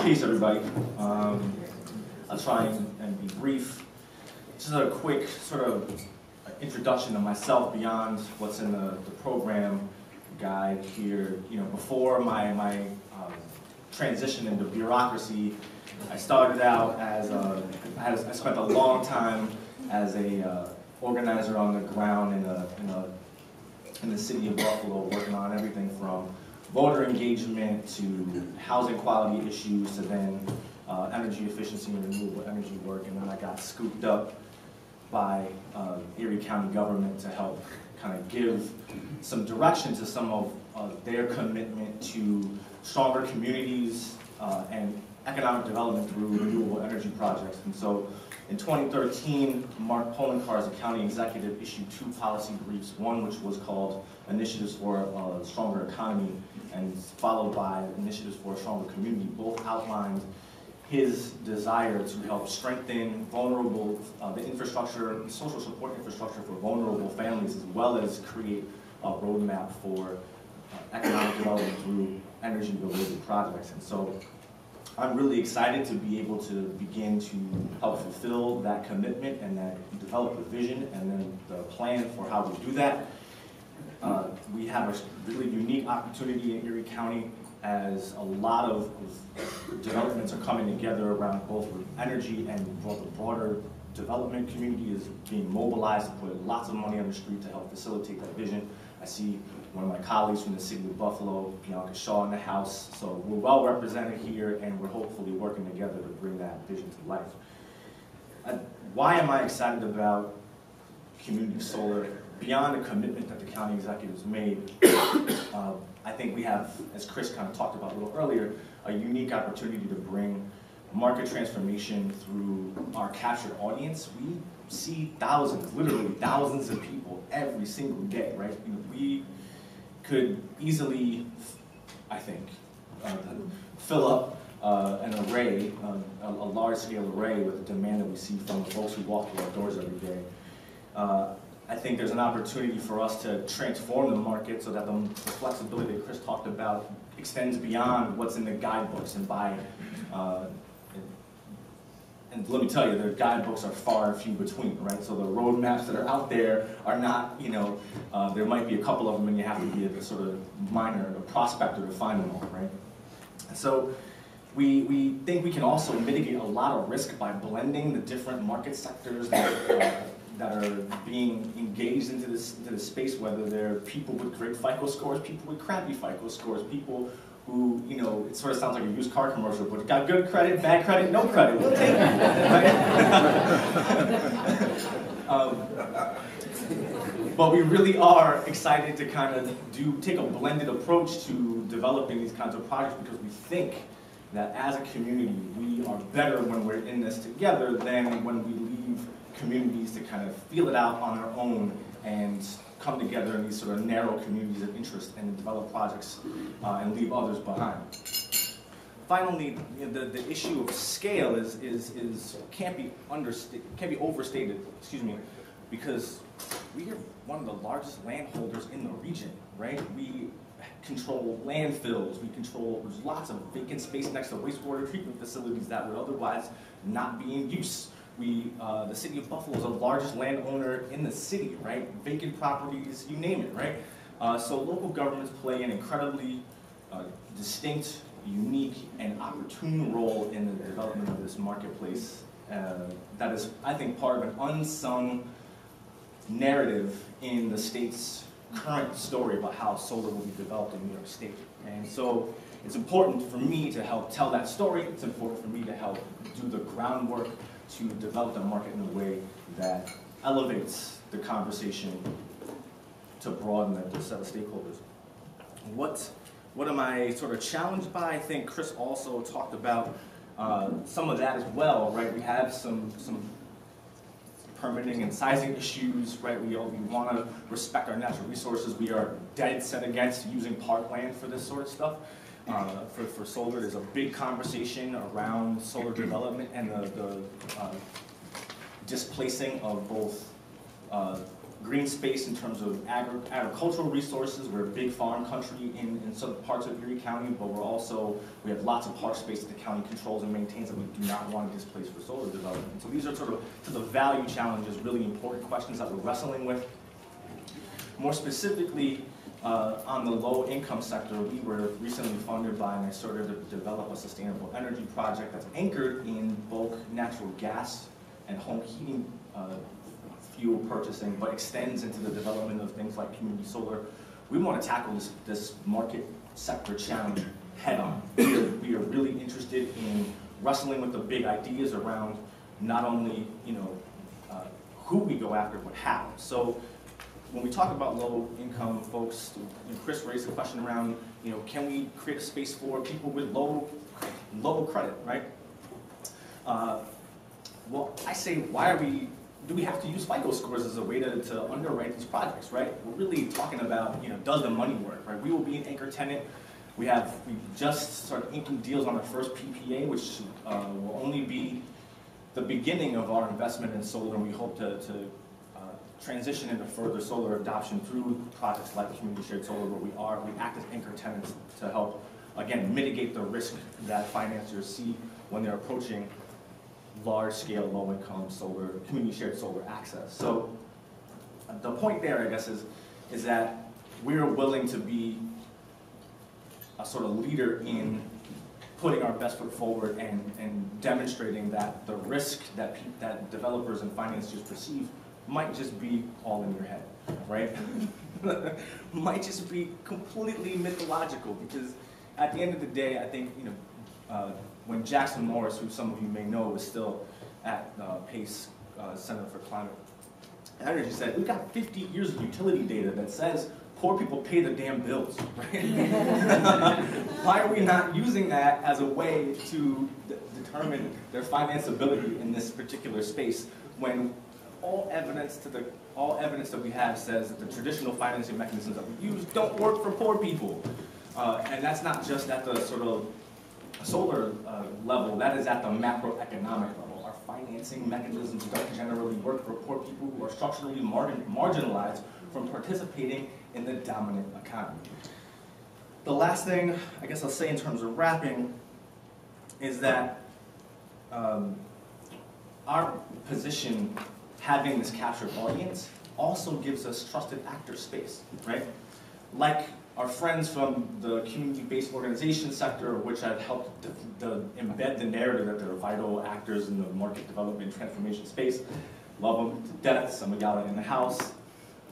Peace, everybody. I'll try and be brief. Just a quick sort of introduction of myself beyond what's in the program guide here. You know, before my transition into bureaucracy, I started out as I spent a long time as a organizer on the ground in the city of Buffalo, working on everything from voter engagement to housing quality issues to then energy efficiency and renewable energy work. And then I got scooped up by Erie County government to help kind of give some direction to some of their commitment to stronger communities and economic development through renewable energy projects. And so in 2013, Mark Poloncarz, the county executive, issued 2 policy briefs, one which was called Initiatives for a Stronger Economy, and followed by Initiatives for a Stronger Community. Both outlined his desire to help strengthen vulnerable, the infrastructure, social support infrastructure for vulnerable families, as well as create a roadmap for economic development through energy-related projects. And so I'm really excited to be able to begin to help fulfill that commitment and that develop the vision and then the plan for how we do that. We have a really unique opportunity in Erie County as a lot of developments are coming together around both energy and the broader development community is being mobilized to put lots of money on the street to help facilitate that vision. I see one of my colleagues from the city of Buffalo, Bianca Shaw, in the house. So we're well represented here, and we're hopefully working together to bring that vision to life. Why am I excited about community solar? Beyond the commitment that the county executives made, I think we have, as Chris kind of talked about a little earlier, a unique opportunity to bring market transformation through our captured audience. We see thousands, literally thousands of people every single day, right? You know, we could easily, I think, fill up an array, a large-scale array with the demand that we see from the folks who walk through our doors every day. I think there's an opportunity for us to transform the market so that the flexibility that Chris talked about extends beyond what's in the guidebooks and and let me tell you, the guidebooks are far and few between, right? So the roadmaps that are out there are not, you know, there might be a couple of them and you have to be a sort of minor prospector to find them all, right? So we think we can also mitigate a lot of risk by blending the different market sectors that are being engaged into this space, whether they're people with great FICO scores, people with crappy FICO scores, people who, you know, it sort of sounds like a used car commercial, but got good credit, bad credit, no credit. We'll take it, right? But we really are excited to kind of take a blended approach to developing these kinds of projects because we think that as a community, we are better when we're in this together than when we leave communities to kind of feel it out on our own and come together in these sort of narrow communities of interest and develop projects and leave others behind. Finally, you know, the issue of scale can't be overstated, excuse me, because we are one of the largest landholders in the region, right? We control landfills, there's lots of vacant space next to wastewater treatment facilities that would otherwise not be in use. The city of Buffalo is the largest landowner in the city, right? Vacant properties, you name it, right? So local governments play an incredibly distinct, unique, and opportune role in the development of this marketplace that is, I think, part of an unsung narrative in the state's current story about how solar will be developed in New York State. And so it's important for me to help tell that story. It's important for me to help do the groundwork to develop the market in a way that elevates the conversation to broaden the set of stakeholders. What am I sort of challenged by? I think Chris also talked about some of that as well, right? We have some permitting and sizing issues, right? We want to respect our natural resources. We are dead set against using parkland for this sort of stuff. For solar, there's a big conversation around solar development and the displacing of both green space in terms of agricultural resources. We're a big farm country in some parts of Erie County, but we have lots of park space that the county controls and maintains that we do not want to displace for solar development. And so these are sort of, to the value challenges, really important questions that we're wrestling with. More specifically, on the low-income sector, we were recently funded by NYSERDA to develop a sustainable energy project that's anchored in bulk natural gas and home heating fuel purchasing, but extends into the development of things like community solar. We want to tackle this market sector challenge head on. We are really interested in wrestling with the big ideas around not only who we go after, but how. So when we talk about low-income folks, Chris raised a question around, can we create a space for people with low credit, right? Well, I say, do we have to use FICO scores as a way to underwrite these projects, right? We're really talking about, does the money work, right? We will be an anchor tenant. We just started inking deals on our first PPA, which will only be the beginning of our investment in solar, and we hope to transition into further solar adoption through projects like Community Shared Solar, where we act as anchor tenants to help, again, mitigate the risk that financiers see when they're approaching large-scale, low-income solar, community shared solar access. So the point there, I guess, is that we're willing to be a sort of leader in putting our best foot forward and demonstrating that the risk that developers and financiers perceive might just be all in your head, right? Might just be completely mythological, because at the end of the day, I think, when Jackson Morris, who some of you may know, was still at PACE Center for Climate Energy, said, we've got 50 years of utility data that says poor people pay the damn bills, right? Why are we not using that as a way to determine their financeability in this particular space, when all evidence that we have says that the traditional financing mechanisms that we use don't work for poor people? And that's not just at the sort of solar level, that is at the macroeconomic level. Our financing mechanisms don't generally work for poor people who are structurally marginalized from participating in the dominant economy. The last thing I guess I'll say in terms of wrapping is that our position, having this captured audience, also gives us trusted actor space, right? Like our friends from the community-based organization sector, which have helped embed the narrative that they're vital actors in the market development transformation space. Love them to death. Some of y'all are in the house.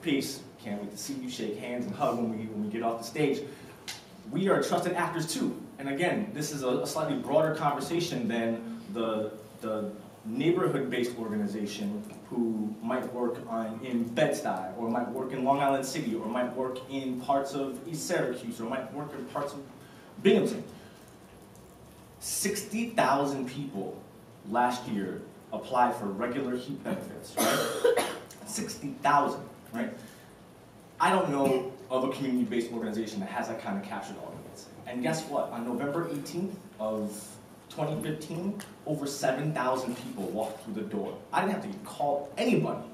Peace. Can't wait to see you, shake hands, and hug when we get off the stage. We are trusted actors too. And again, this is a slightly broader conversation than the neighborhood-based organization who might work in Bed-Stuy, or might work in Long Island City, or might work in parts of East Syracuse, or might work in parts of Binghamton. 60,000 people last year applied for regular heat benefits, right? 60,000, right? I don't know of a community-based organization that has that kind of captured audience. And guess what? On November 18th of 2015, over 7,000 people walked through the door. I didn't have to call anybody.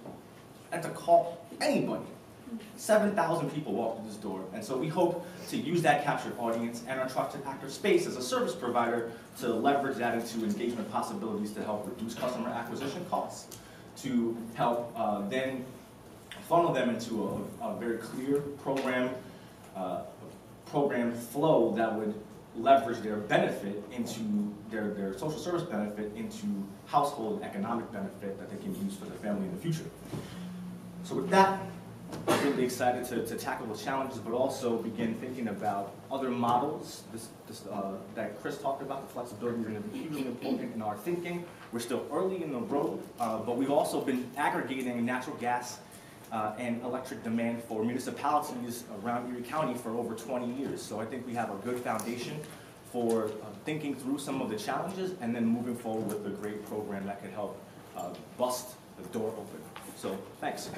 I had to call anybody. 7,000 people walked through this door. And so we hope to use that captured audience and our trusted actor space as a service provider to leverage that into engagement possibilities to help reduce customer acquisition costs, to help then funnel them into a very clear program flow that would leverage their benefit into their social service benefit into household and economic benefit that they can use for their family in the future. So with that, I'm really excited to tackle those challenges, but also begin thinking about other models that Chris talked about. The flexibility is going to be hugely important in our thinking. We're still early in the road, but we've also been aggregating natural gas and electric demand for municipalities around Erie County for over 20 years. So I think we have a good foundation for thinking through some of the challenges and then moving forward with a great program that could help bust the door open. So thanks.